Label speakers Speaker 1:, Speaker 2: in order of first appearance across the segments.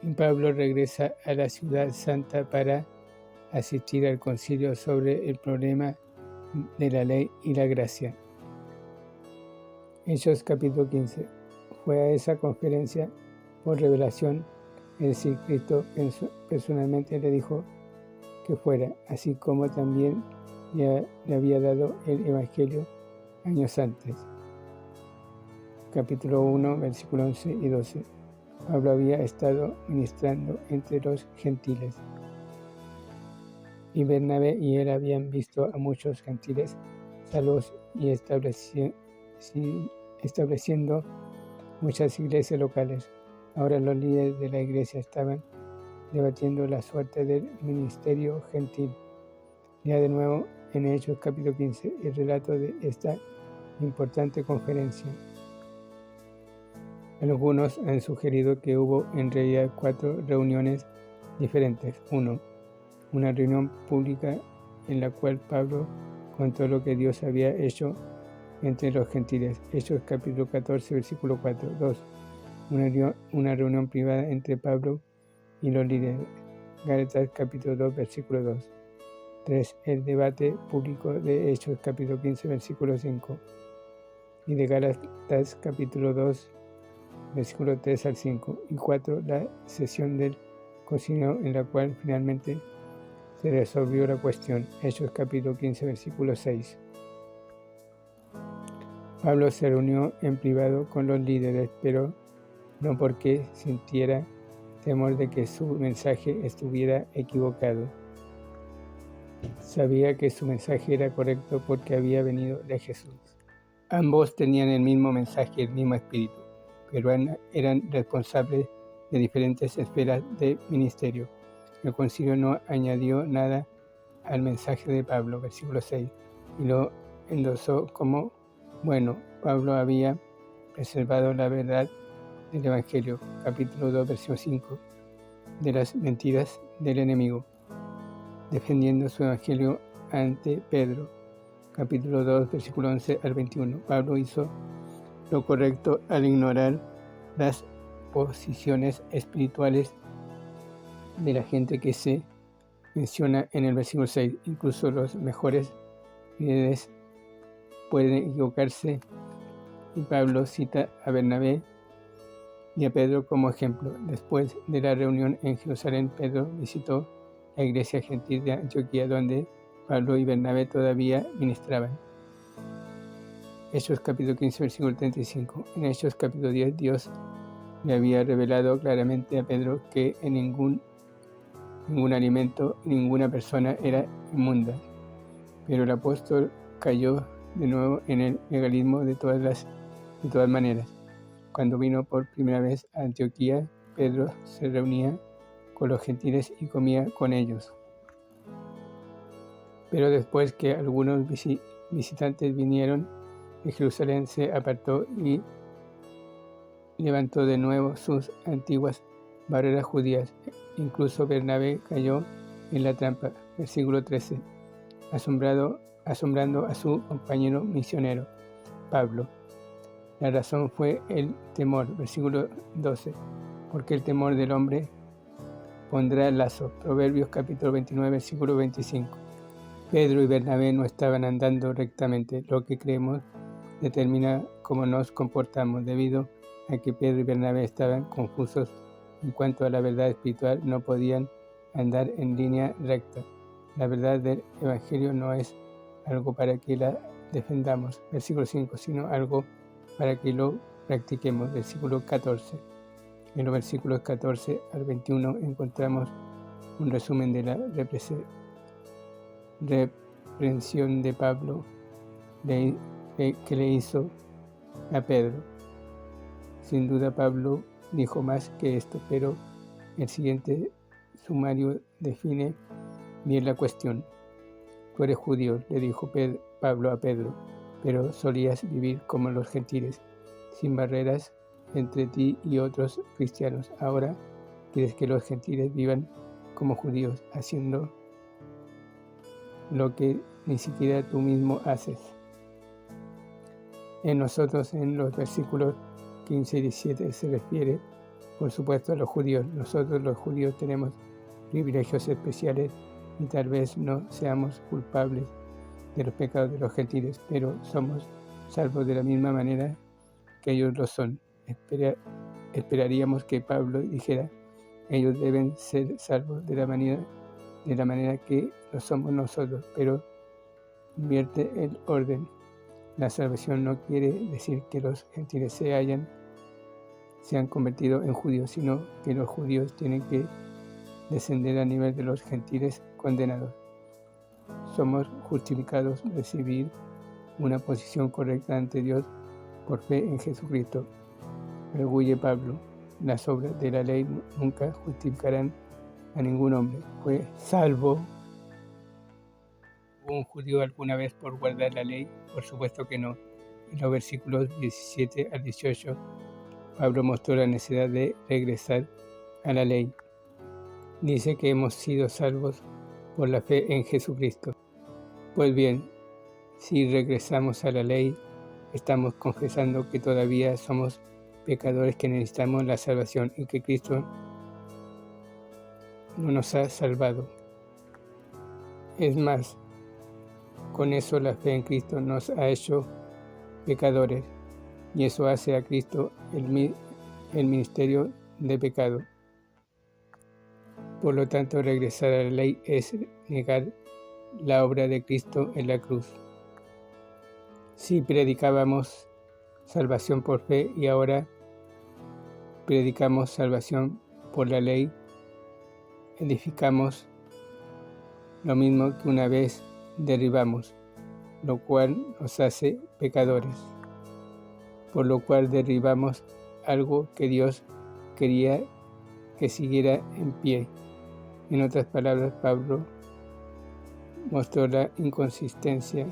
Speaker 1: y Pablo regresa a la ciudad santa para asistir al concilio sobre el problema de la ley y la gracia. Hechos capítulo 15. Fue a esa conferencia por revelación, es decir, Cristo personalmente le dijo que fuera, así como también ya le había dado el Evangelio años antes. Capítulo 1, versículos 11 y 12. Pablo había estado ministrando entre los gentiles, y Bernabé y él habían visto a muchos gentiles salvos y estableciendo muchas iglesias locales. Ahora los líderes de la iglesia estaban debatiendo la suerte del ministerio gentil. Ya de nuevo en Hechos capítulo 15, el relato de esta importante conferencia. Algunos han sugerido que hubo en realidad 4 reuniones diferentes. 1. Una reunión pública en la cual Pablo contó lo que Dios había hecho entre los gentiles. Hechos capítulo 14, versículo 4. 2. Una reunión privada entre Pablo y los líderes. Gálatas capítulo 2, versículo 2. 3. El debate público de Hechos capítulo 15, versículo 5. Y de Gálatas capítulo 2, versículo 3 al 5. Y 4. La sesión del concilio en la cual finalmente se resolvió la cuestión. Hechos capítulo 15, versículo 6. Pablo se reunió en privado con los líderes, pero no porque sintiera temor de que su mensaje estuviera equivocado. Sabía que su mensaje era correcto porque había venido de Jesús. Ambos tenían el mismo mensaje, el mismo espíritu, pero eran responsables de diferentes esferas de ministerio. El concilio no añadió nada al mensaje de Pablo, versículo 6, y lo endosó como bueno. Pablo había preservado la verdad del Evangelio, capítulo 2, versículo 5, de las mentiras del enemigo, defendiendo su Evangelio ante Pedro, capítulo 2, versículo 11 al 21. Pablo hizo lo correcto al ignorar las posiciones espirituales de la gente que se menciona en el versículo 6. Incluso los mejores líderes pueden equivocarse, y Pablo cita a Bernabé y a Pedro como ejemplo. Después de la reunión en Jerusalén, Pedro visitó la iglesia gentil de Antioquía, donde Pablo y Bernabé todavía ministraban. Hechos capítulo 15, versículo 35. En Hechos capítulo 10, Dios le había revelado claramente a Pedro que en ningún alimento y ninguna persona era inmunda. Pero el apóstol cayó de nuevo en el legalismo de todas maneras. Cuando vino por primera vez a Antioquía, Pedro se reunía con los gentiles y comía con ellos. Pero después que algunos visitantes vinieron de Jerusalén, se apartó y levantó de nuevo sus antiguas barreras judías. Incluso Bernabé cayó en la trampa. Versículo 13. Asombrando a su compañero misionero, Pablo. La razón fue el temor. Versículo 12. Porque el temor del hombre pondrá lazo. Proverbios capítulo 29, versículo 25. Pedro y Bernabé no estaban andando rectamente. Lo que creemos determina cómo nos comportamos. Debido a que Pedro y Bernabé estaban confusos en cuanto a la verdad espiritual, no podían andar en línea recta. La verdad del Evangelio no es algo para que la defendamos, versículo 5, sino algo para que lo practiquemos, versículo 14. En los versículos 14 al 21 encontramos un resumen de la reprensión de Pablo que le hizo a Pedro. Sin duda Pablo dijo más que esto, pero el siguiente sumario define bien la cuestión. Tú eres judío, le dijo Pablo a Pedro, pero solías vivir como los gentiles, sin barreras entre ti y otros cristianos. Ahora quieres que los gentiles vivan como judíos, haciendo lo que ni siquiera tú mismo haces. En nosotros, en los versículos 15 y 17, se refiere por supuesto, a los judíos. Nosotros los judíos tenemos privilegios especiales y tal vez no seamos culpables de los pecados de los gentiles, pero somos salvos de la misma manera que ellos lo son. Esperaríamos que Pablo dijera: ellos deben ser salvos de la manera que lo somos nosotros, pero invierte el orden. La salvación no quiere decir que los gentiles se han convertido en judíos, sino que los judíos tienen que descender a nivel de los gentiles condenados. Somos justificados, recibir una posición correcta ante Dios por fe en Jesucristo. Arguye Pablo: las obras de la ley nunca justificarán a ningún hombre. ¿Fue salvo un judío alguna vez por guardar la ley? Por supuesto que no. En los versículos 17 al 18, Pablo mostró la necesidad de regresar a la ley. Dice que hemos sido salvos por la fe en Jesucristo. Pues bien, si regresamos a la ley, estamos confesando que todavía somos pecadores que necesitamos la salvación y que Cristo no nos ha salvado. Es más, con eso la fe en Cristo nos ha hecho pecadores y eso hace a Cristo el ministerio de pecado. Por lo tanto, regresar a la ley es negar la obra de Cristo en la cruz. Si predicábamos salvación por fe y ahora predicamos salvación por la ley, edificamos lo mismo que una vez derribamos, lo cual nos hace pecadores, por lo cual derribamos algo que Dios quería que siguiera en pie. En otras palabras, Pablo mostró la inconsistencia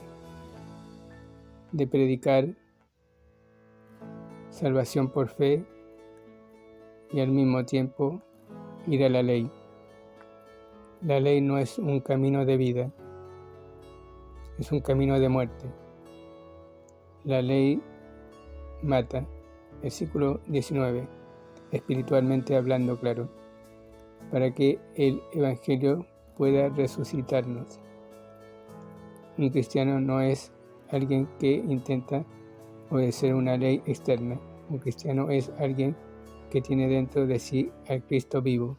Speaker 1: de predicar salvación por fe y al mismo tiempo ir a la ley. La ley no es un camino de vida, es un camino de muerte. La ley mata. Versículo 19, espiritualmente hablando, claro, para que el Evangelio pueda resucitarnos. Un cristiano no es alguien que intenta obedecer una ley externa. Un cristiano es alguien que tiene dentro de sí al Cristo vivo.